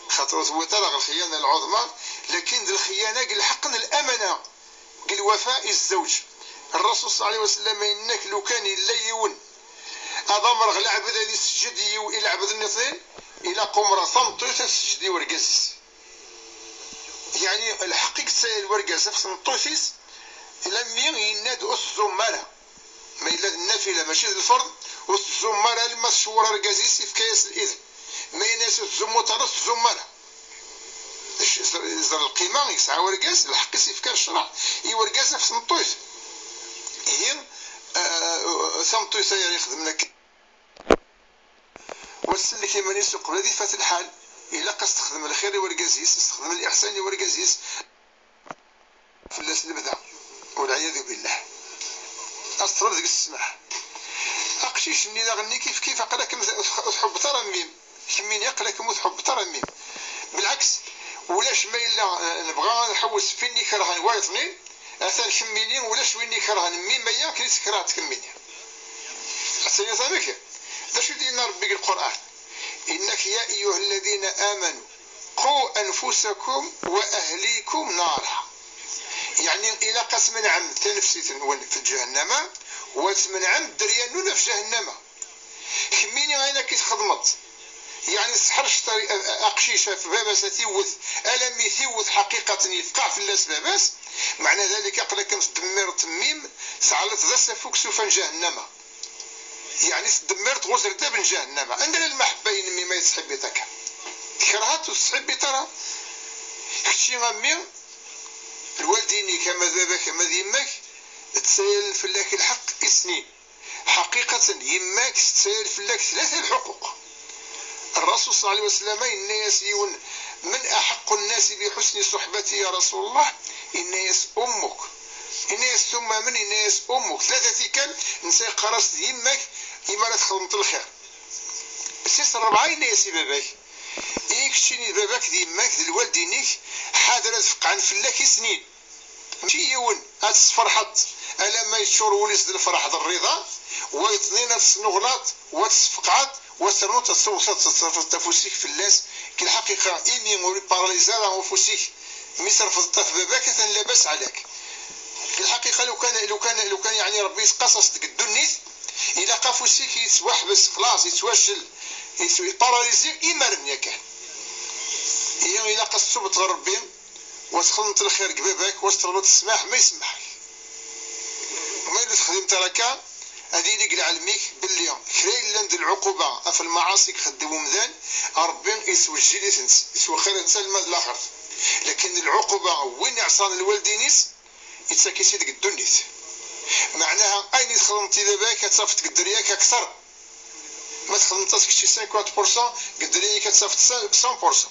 خاطر هو ترى الخيانة العظمى لكن الخيانة قال حقا الأمانة قال وفاء الزوج. الرسول صلى الله عليه وسلم إنك لو كان إلا يون أضمر العبد هذه السجدي إلى عبد النصين إلى قمرة ثمطيث السجدي ورقاسيس يعني الحقيقة الورقاس في ثمطيثيس لم يناد الزمارة ما إلا النافلة ماشي الفرض والزمارة لما تشور رقاسيس في كياس الإذن ما يناس الزموت رأس الزمارة يزر القيمة يسعى ورقاز الحق يفكر الشرع يورقاز في ثمطويث هي ثمطويث يخدم لك والسلك يمن يسوق بلادي فات الحال إلا قص تخدم الخير يورقازيس تخدم الإحسان يورقازيس في الناس اللي بدا والعياذ بالله أصطرب ذيك السماح أقشيش إني لا غني كيف أقلكم تحب ترميم كمين يقلكم تحب ترميم بالعكس ولاش ما إلا نبغى نحوس فيني كرهن وايطني أثان كميني ولاش ويني كرهن مين ميا كنيت كرهت كميني أثاني ثانيك ذا شو دينا ربي القرآن إنك يا أيها الذين آمنوا قوا أنفسكم وأهليكم نارا يعني إلى قسم عم تنفسي في جهنم واسم عم دريانونا في جهنم كميني غينا كي تخدمت يعني سحرش أقشيشة في باباس تيوث ألمي تيوث حقيقة يفقع في الناس باباس معنى ذلك أقلكم تدمر تميم سعلت ذا سفوك سوفا جهنم يعني تدمرت غزر دابن جهنم عندنا المحبة ينمي ما يتسحب تاكا كرهات وتسحب ترى كشي غمي الوالديني كما ذابا كما ذيماك تسيل في الله الحق سنين حقيقة يماك تسيل في الله ثلاثة الحقوق الرسول صلى الله عليه وسلم الناس يون من أحق الناس بحسن صحبتي يا رسول الله الناس أمك الناس ثم من الناس أمك ثلاثة كان نسي قرصت يماك إما تخدمت الخير بس الربعة الناس باباك يكشيني باباك ديماك الوالدينيك حاضر تفقعن في الله سنين ماشي يون فرحت ألا ما يشور وليس الفرح الرضا واثنين السنغلات وتسفقعت وسرنوت تفوسيك في اللاس كي الحقيقة إيمي موري باراليزالا وفوسيك مصر في باباك لاباس عليك الحقيقة لو كان يعني ربي يتقصص ديك الدنيث إلا قافوسيك يتوحبس خلاص يتوشل يباراليزي إيمان ياك هي إلا قصتو بتغربي وتخدمت الخير كباباك وتطلبت السماح ما يسمحك وما إلا تخدمت لك هذه اللي قل علميك باللي كراين لاند العقوبة في المعاصي خدموا مذان ربي يسوجي يسوى خير انسان المال الاخر لكن العقوبة وين عصان الوالدينيس يتساكيسي ديك الدنيس معناها اين خدمتي دابا كتصافي تقدر ياك اكثر ما تخدمتش شي 50% قدر ياك كتصافي 100%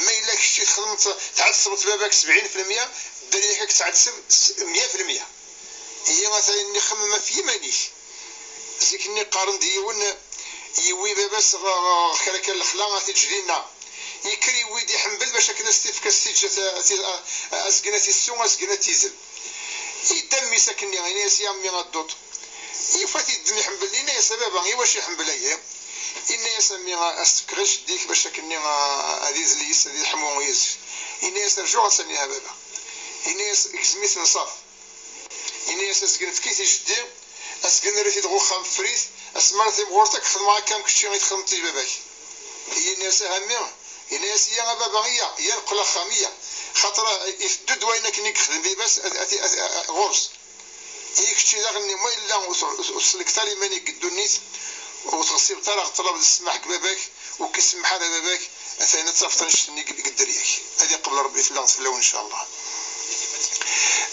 ما الا كنتي خدمت تعصبت باباك 70% دير ياك تعصب 100%. هي مثلا اللي خمم في مانيش زيك اني قارن ديون يوي باباس كان الخلا تجرينا يكري ويدي حنبل باش كنا ستيف كاستيجا اسكناتي السون اسكناتي زل يدمي ساكني غير يامي غدوط يفاتي الدنيا حنبل لينا يا سبابا غير واش يحنبل هي إن يسمي استفكرش ديك باش كني هذه زليس هذه الحمو يز إن يسرجوا سنيها بابا إن يسميت نصاف إن يسسكن في كيتي جدي أسكن ريتي تغو خام فريت أسمرتي بغورتك خدمة كام كشتي غير تخدمتي باباك هي الناس هامية الناس هي بابا هي نقول خامية خاطر يفدد وينك نيك خدم بي بس غرس هي كشتي داغني ما إلا وصلك تالي ماني قدونيت وتغسيل طرق طلب السماح باباك وكسمح على باباك أثناء تصفتنش نيك قدرياك هذه قبل ربي في الله إن شاء الله.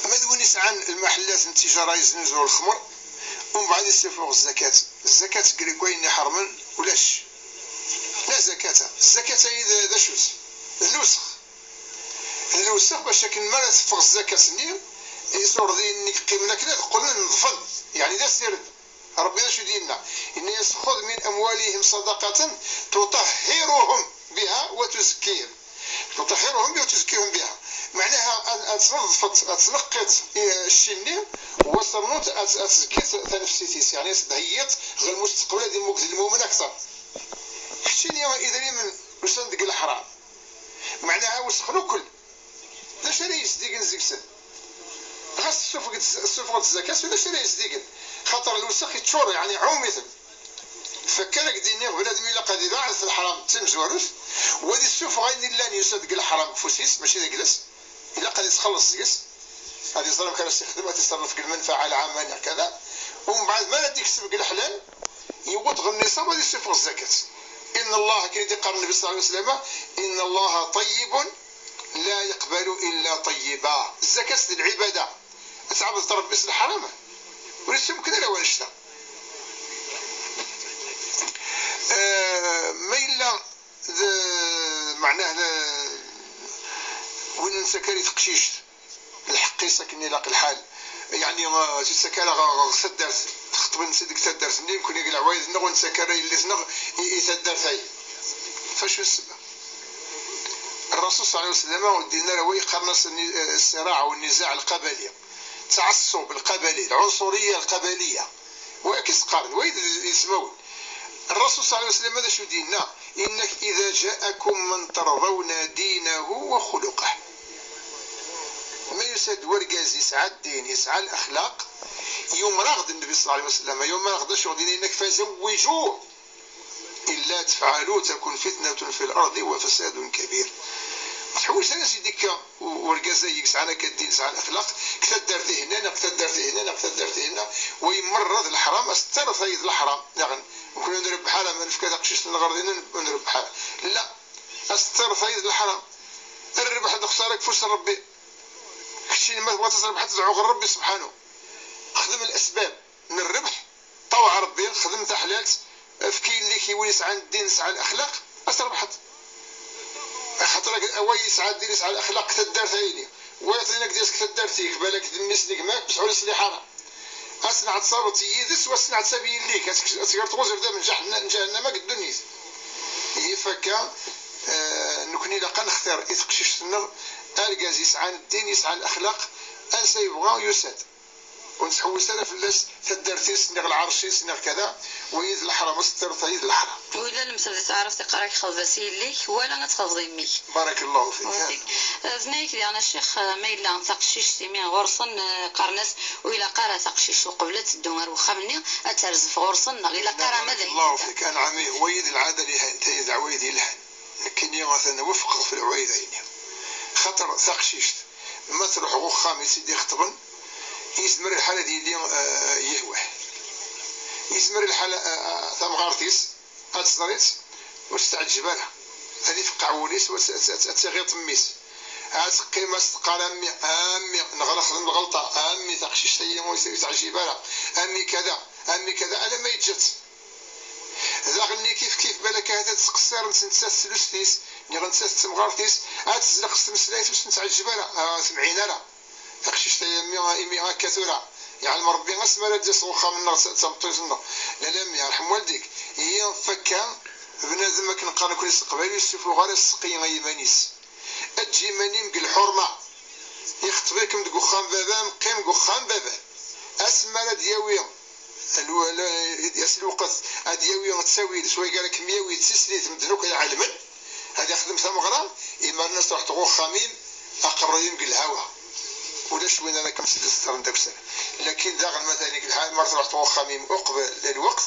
مدونيس عن المحلات التجارة يزنزوا الخمر ومن بعد يستفوق الزكاة قري كوين حرمن ولاش لا زكاة الزكاة هي ذا شوز الوسخ باش كن ما تفوق الزكاة سنين يصور ذي انك قيمنا كذا قلنا نضفن يعني ذا سير ربي شو دينا ان يأخذ من اموالهم صدقة تطهرهم بها وتزكيهم بها معناها أتنقط الشني وصرنوت أتزكيت تنفسيتيس يعني تدهيت غير المستقبل هذه مقد المؤمن أكثر الشني إذا من وصندق الحرام معناها وسخنو كل لا شري يصدق نزكسن غاس السفقة الزكاة ولا شري يصدق خاطر الوسخ يتشور يعني عوم مثل فكرك ديني بلاد ميلا قد يباع في الحرام تمزوروس ودي السفقة إن الله يصدق الحرام فوسيس ماشي ذا جلس إلا قد يتخلص جلس هذه ظلم كان يستخدمها تصرف المنفعة العامة كذا ومن بعد ما نديك سبق الحلال يوضغ النصاب هذه السفقة الزكاة إن الله كي قال النبي صلى الله عليه وسلم إن الله طيب لا يقبل إلا طيبا. الزكاة العبادة تعبد ربي بس الحرام وليس يمكن لا ونشتا ما إلا معناه وين نسكري تقشيش الحقي ساكني لاقي الحال يعني تسكر غسدرت تخطب نسدك تدرت منين يمكن يقلع وايد نغ نسكر اللي تنغ يتدرت هاي فشو السبب؟ الرسول صلى الله عليه وسلم ودينا له يقرنص الصراع والنزاع القبلي التعصب القبلي العنصريه القبليه وعكس قارن وايد يسمون. الرسول صلى الله عليه وسلم ماذا شو ديننا؟ إنك إذا جاءكم من ترضون دينه وخلقه ما يسد ورقاز يسعى الدين يسعى الأخلاق يوم راغد النبي صلى الله عليه وسلم يوم راغد شو دين إنك فزوجوه إلا تفعلوا تكون فتنة في الأرض وفساد كبير. تحوش أنا سيدك ورقاز يسعى الدين يسعى الأخلاق كتدرت هنا كتدرت هنا كتدرت هنا ويمرض الحرام استر ثيد الحرام يعني ممكن نضرب بحالة ما نفكر قشيش الغرضين نضرب بحالة لا استر ثيد الحرام الربح هذا خسارك فرصة ربي كشي ما تبغى تصرف حتى تعوق ربي سبحانه خدم الأسباب من الربح طوع ربي خدم تحلال فكي اللي كيولي يسعى الدين يسعى الأخلاق أسربحت خاطرك أول يسعى الدين يسعى الأخلاق كتدار ثاني ويعطينك ديالك كتدار فيك بالك دمسنيك ماك باش حول سليحة أصنع تصابط يدس وأصنع تسابي ليك أتقدر تغزر ده من جهنم الدنيا هي فكا نكوني لقا نختار يتقشيش النغ أرجاز يسعى الدين يسعى الأخلاق أنسى يبغى يساد ونتحول سنة في الناس تدرتي سنغ العرشي سنغ كذا ويد الحرام استر طيد الحرام وإلا المثل تعرف تقراك خذاسي ليك ولا نتخذي ميك بارك الله فيك. زنايك ديالنا الشيخ ما إلا تقشيش سيمين غرصن قرنس وإلا قرا تقشيش وقبلت الدمر وخمني أترزف غرصن إلا قرا ماذا الله فيك أنا عمي ويد العادة لها تيد عويد لها لكن مثلا وفق في العويدين خطر تقشيش ما تروح غخام يسيدي خطبن يزمر الحالة ديالي يهوه يزمر الحالة ثم غارتيس أتصريت واستعجب لها هذه في قعوليس وتغير تميس قيمة قال أمي نغلق خدم الغلطة أمي تقشيش تيام ويتعجب لها أمي كذا أنا ما يتجت ذاغني كيف بالك هذا تقصر نسنسات سلوستيس نغنسات تمغارتيس أتزلق ستمسلايت باش نتعجب لها سمعين لها تقشيش تيامي كثيرة يعني مربي غسمة لا تجسو خامنا تمطيزنا لا يرحم والديك هي فكا بنادم ما كنقارن كل استقبال يوسفو غير السقي غيمانيس اجي ماني مقل الحرمه يخطبك مدقو خام بابا مقيم قو خام بابا اسمى لا دياوي ياسل وقت دياوي تساوي سواء قال لك 100 ويتسليت مدنوك العلم هذا يخدم ثم غرا اما الناس راح تغو خامين اقرين مقل الهوا ولا شوين انا كم ستر نداك السنه لكن داغ مثلا الحال مرة راح تغو خامين اقبل الوقت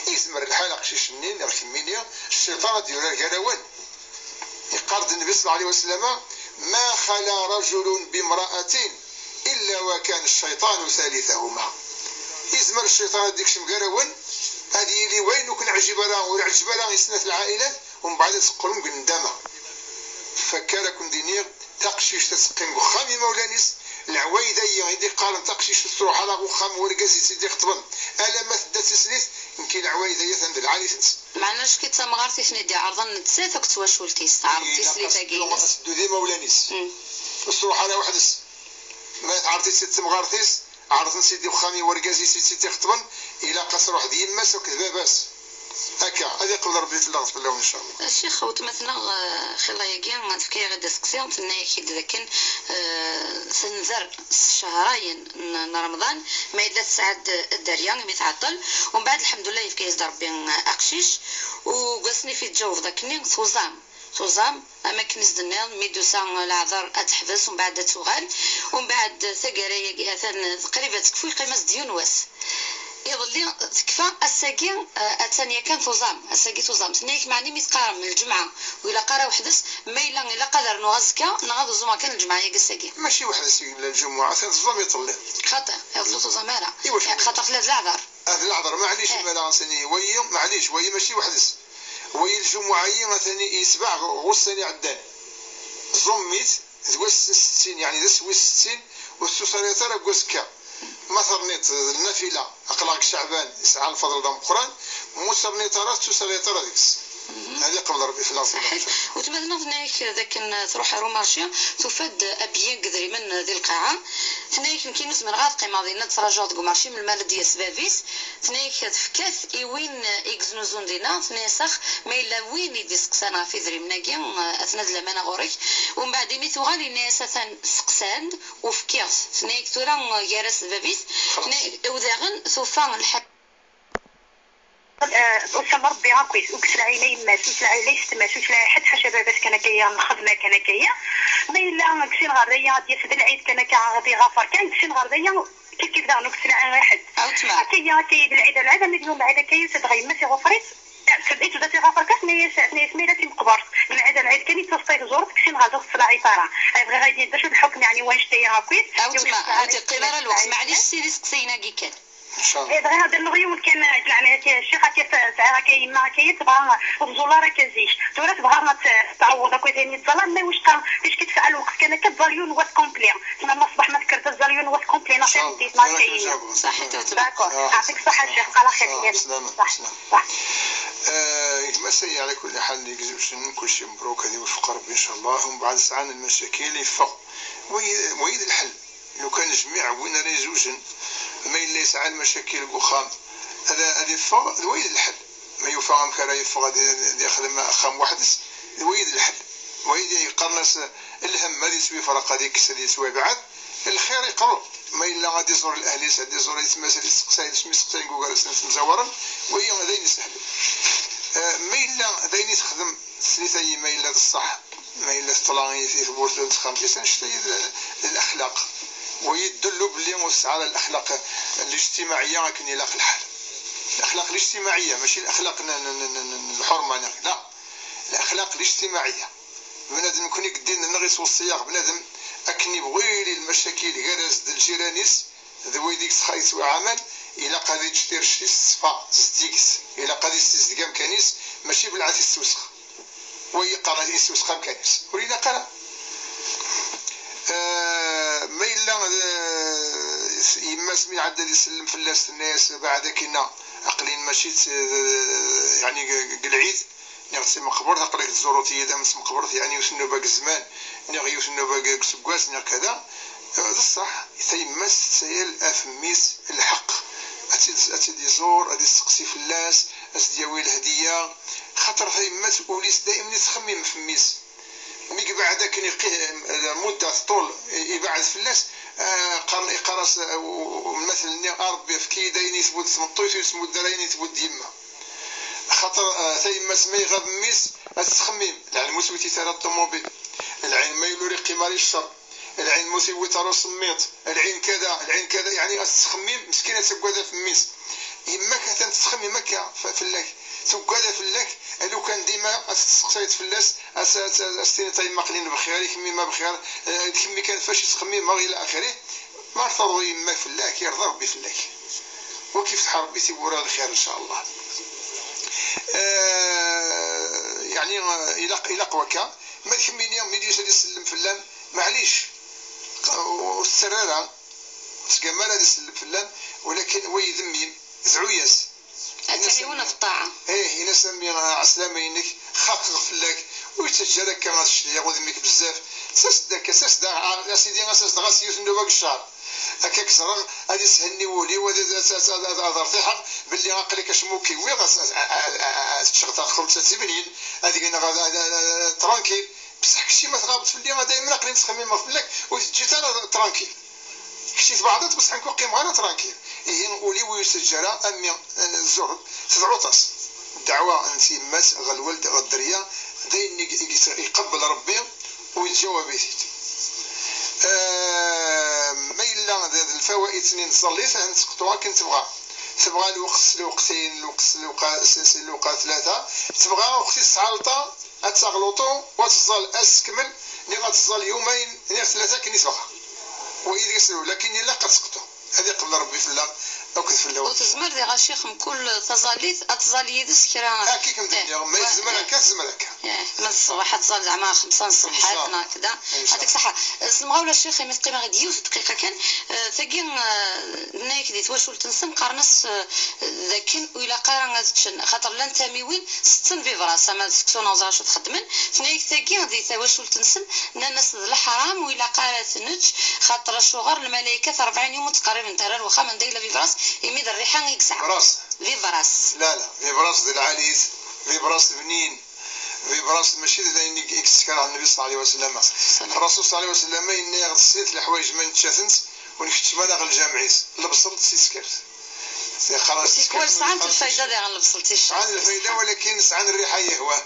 يزمر الحال قشيش منين ركمينيا الشيطان ديال الكروان يقارد النبي صلى الله عليه وسلم ما خلا رجل بامرأة إلا وكان الشيطان ثالثهما يزمر الشيطان ديك شمكروان هذه اللي وين وكن عجبنا والعجبنا يسنة العائلات ومن بعد تقولون بالندامة فكركم دينير تقشيش تسقين بخامي مولانيس العويدة يدي قارن تقشيش تروح على غخام ورقازي سيدي خطبن ألا ما تدا تسليت يمكن العويدة يثند العالي تنس معناش كي تمغارتي شندي عرضن نتساتك تواشولتيس عرضتي سليتا كينس دودي مولانيس تروح على وحدس ما عرفتي ست مغارتيس عرضن سيدي وخامي ورقازي سيدي خطبن إلى قصر واحد يماس وكذا باس هكا هذه قبل ربي في الله بالله ان شاء الله. الشيخ وتمثلنا خلايا غتفكي غدا سكسيون تناي كي ذاك سنزر شهرين رمضان ما يدات سعد الدريان متعطل ومن بعد الحمد لله يفكي يزدر ربي اقشيش وقسني في الجو ذاكني صوزام اماكن زدنال ميدوسا العذر اتحبس ومن بعد تغال ومن بعد ثقرايا تقريبا تكفي قيمه ديونواس يظل تكفى الساقي الثانية كان ثوزام الساقي ثوزام تنيك معني متقارن من الجمعة وإلا قرا وحدس ما إلا قدر نوازكا نغادو زوما كان الجمعة يا الساقي ماشي وحدس إلا الجمعة ثوزام يطلع خاطر يظل ثوزامارا خاطر ثلاث العذر العذر معليش ما لا نسني ويوم معليش وهي ماشي وحدس ويلجمعي مثلا يسبع غساني عدان زميت دوس 60 يعني دس 60 والسوسريه ترى كوسكا مثلا النافله اقلاق شعبان يسعى الفضل دام القران موسرني ترى سوسريه ترى ديكس هذه قبل ربي في الأصل. وتمثلنا ثنايك ذاك تروح رومارشيا تفاد أبيان قدري من ذي القاعة ثنايك يمكن نسمع غاد قيمة ديالنا تراجع ديال مارشي من المال ديال سبابيس ثنايك تفكاث إوين إكزنوزون دينا ثنايسخ ما إلا وين يدي سقسان في ذري مناكيا أثناء لمانا غوريك ومن بعد مي ثوغالي ناس سقسان وفكاث ثنايك تورا يارس سبابيس وذاغن ثوفان الحق وسام ربي كويس وكسل عيني ما سوس عيني ما سوس حد حاجه باباس كان كيا الخدمه كان كيا ما الا كسين غرديه ديال في العيد كان كيغادي غافر كان كسين غرديه كيف دار نكسل عين واحد كيا بالعيد العاده مليون العاده كيا تدغي ما سي غفريت سديت ذاتي غافر كاس نيس ميلاتي مقبر بالعاده العيد كان تصطيد زورت كسين غادي تصلع عيطاره يبغي غادي يدير الحكم يعني واش تيها كويس او تما هذه قرار الوقت معليش سيدي سقسينا كي كان ان شاء الله. دغيا هذا اليوم كان العمليه الشيخه كيف كايما تبغى الزولاره كزيش تورا تبغى تعوض هكا ثاني الظلام ما واش كان فاش كتسال الوقت كان كالزاليون واس كومبلي تما ما صباح ما ذكرت الزاليون واس كومبلي نعطيك ديت ما كاين صح داكور يعطيك الصحه الشيخ على خير صح صح يتمسي على كل حال اللي يجوز كل شيء مبروك هذه وفق ربي ان شاء الله ومن بعد ساعه المشاكل يفق ويد الحل لو كان الجميع وين راه زوجن ما إلا يسعى المشاكل وخام هذا فوق ويد الحل ما يفهم كرا يفوق داخل خام وحدس ويد الحل ويد يقرنس الهم هذه يسوي فرق هذيك اللي يسوي بعد الخير يقرب ما إلا غادي يزور الأهليس غادي يزور يتمثل يسقساي يسقساي كوكا مزورا وهي هذين يسهل ما إلا هذين يخدم ثلاثة ما إلا الصح ما إلا الطلاني في بورتو خمسة نشتي الأخلاق ويدلوا باللي على الاخلاق الاجتماعيه كن يلاقي الحال الاخلاق الاجتماعيه ماشي الاخلاق الحرمه لا الاخلاق الاجتماعيه بنادم يكون يقدين نغيس والصياغ بنادم اكني بغيلي المشاكل غير زد الجيرانيس ذوي ديك خايس وعمل الى قادي تشتير شي صفا زديكس الى قادي تزدقام كنيس ماشي بالعكس السوسخ ويقرا السوسخ كنيس ولينا قرا ما إلا يما سمي عدد يسلم في الناس الناس بعد كنا عقلين ماشي يعني قلعيد نغسي مقبرت عقلك الزروتية دامس مقبرت يعني يسنو باق الزمان نغي يسنو باق سكواس كذا هذا الصح يمس سيل أفميس الحق أتدي زور أتدي سقسي في الناس أتدياوي الهدية خاطر فيمس وليس دائما يتخمم في ميس ميك بعد كان يقيه مدة طول يبعد في الناس قرن إقراص مثلا أربي في كيدين يثبت سمطويت ويسمو الدراين يثبت ديما خاطر ثيما سمي غاب ميس التخميم العين مسويتي ثلاث الطوموبيل العين ما يلوري قماري الشر العين مسوي ترى سميت العين كذا يعني التخميم مسكينة تقعد في ميس يما كانت تخمم مكة في اللك تقعد في اللك لو كان ديما استقصيت في اللاس استيني طيب مقلين بخير كمي ما بخير كمي كان فاش تخمم ما الى اخره ما ارتضوا يما في اللك يرضى ربي في اللك وكيف تحارب بيتي ورا الخير ان شاء الله يعني الى قوكا ما تكميني يوم يدير يسلم في اللام معليش والسرارة تقمال هذا يسلم في اللام ولكن هو يذمي زعوياس تعيون في الطاعة ايه هنا سمي عسلامة ينك خاقق فلاك ويتجرك كما تشتري ياخذ منك بزاف ساسدك ساسدا سيدي غاسي يسندو باك الشهر هكاك زرق غادي يسهلني ولي وهذا ارتيحق باللي غنقلك اش موكي وي تشغل تدخل 83 هذيك انا ترانكيل بصح كشي ما تغابط في اللي دائما قليل تخمم في فلاك وتجي انا ترانكيل كشي بعضات بصح نكون قيم غير ترانكيل هي نقولي ويسجل امي الزهر تدعوطاس الدعوه انت مات غالولد غالدريه داين يقبل ربي ويتجاوب به ما الا الفوائد اثنين صليت نسقطوها كنت تبغى الوقتين الوقت ثلاثه تبغى وقت السعلطه اتغلطو وتصل اسكمل اللي غتصل يومين ثلاثه كنيس بقى وإذا يسلو لكن لا قد سقطوا هذه قبل ربي في الله أكد في اللون وتزمر دي غاشيخ كل تزاليت أتزالي دي سكرا كي كم تجي ما يزمر كزمرك من الصباح تزال زعما 5 الصبح هنا كذا هذيك صح المغاولة الشيخ يمثل غادي يوث دقيقة كان ثقين نايك ديت واش تنسم قرنس ذاكن وإلا قارن غاتشن خاطر لان تاميوين 60 فيفراسا ما سكسونا وزاش تخدمن فنايك ثقين ديت واش تنسم الناس الحرام وإلا قالت نج خاطر الشغر الملائكة 40 يوم تقريبا ترى واخا من دايله فيفراس يميد الريحان يكسع براس فيفراس لا فيفراس ديال العاليس فيفراس بنين فيبراس ماشي اللي يكسكر على النبي صلى الله عليه وسلم الرسول صلى الله عليه وسلم إني غسلت الحوايج من تشاتنت ونكتب أنا غير الجامعيس لبصلت سيسكرت خلاص كل ساعة الفايدة ديال لبصلتي ساعة الفايدة ولكن ساعة الريحة يهوى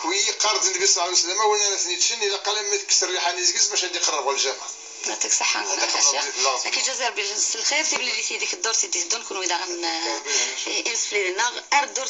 وهي قارد النبي صلى الله عليه وسلم وانا نتنيتشن إلا قال ما تكسر الريحة نيزكز باش غادي يقربوا الجامع يعطيك الصحة لكن الجزائر بالخير تبلي لي ديك الدور تيدي دون كون إذا غن إنسفلي لنا الدور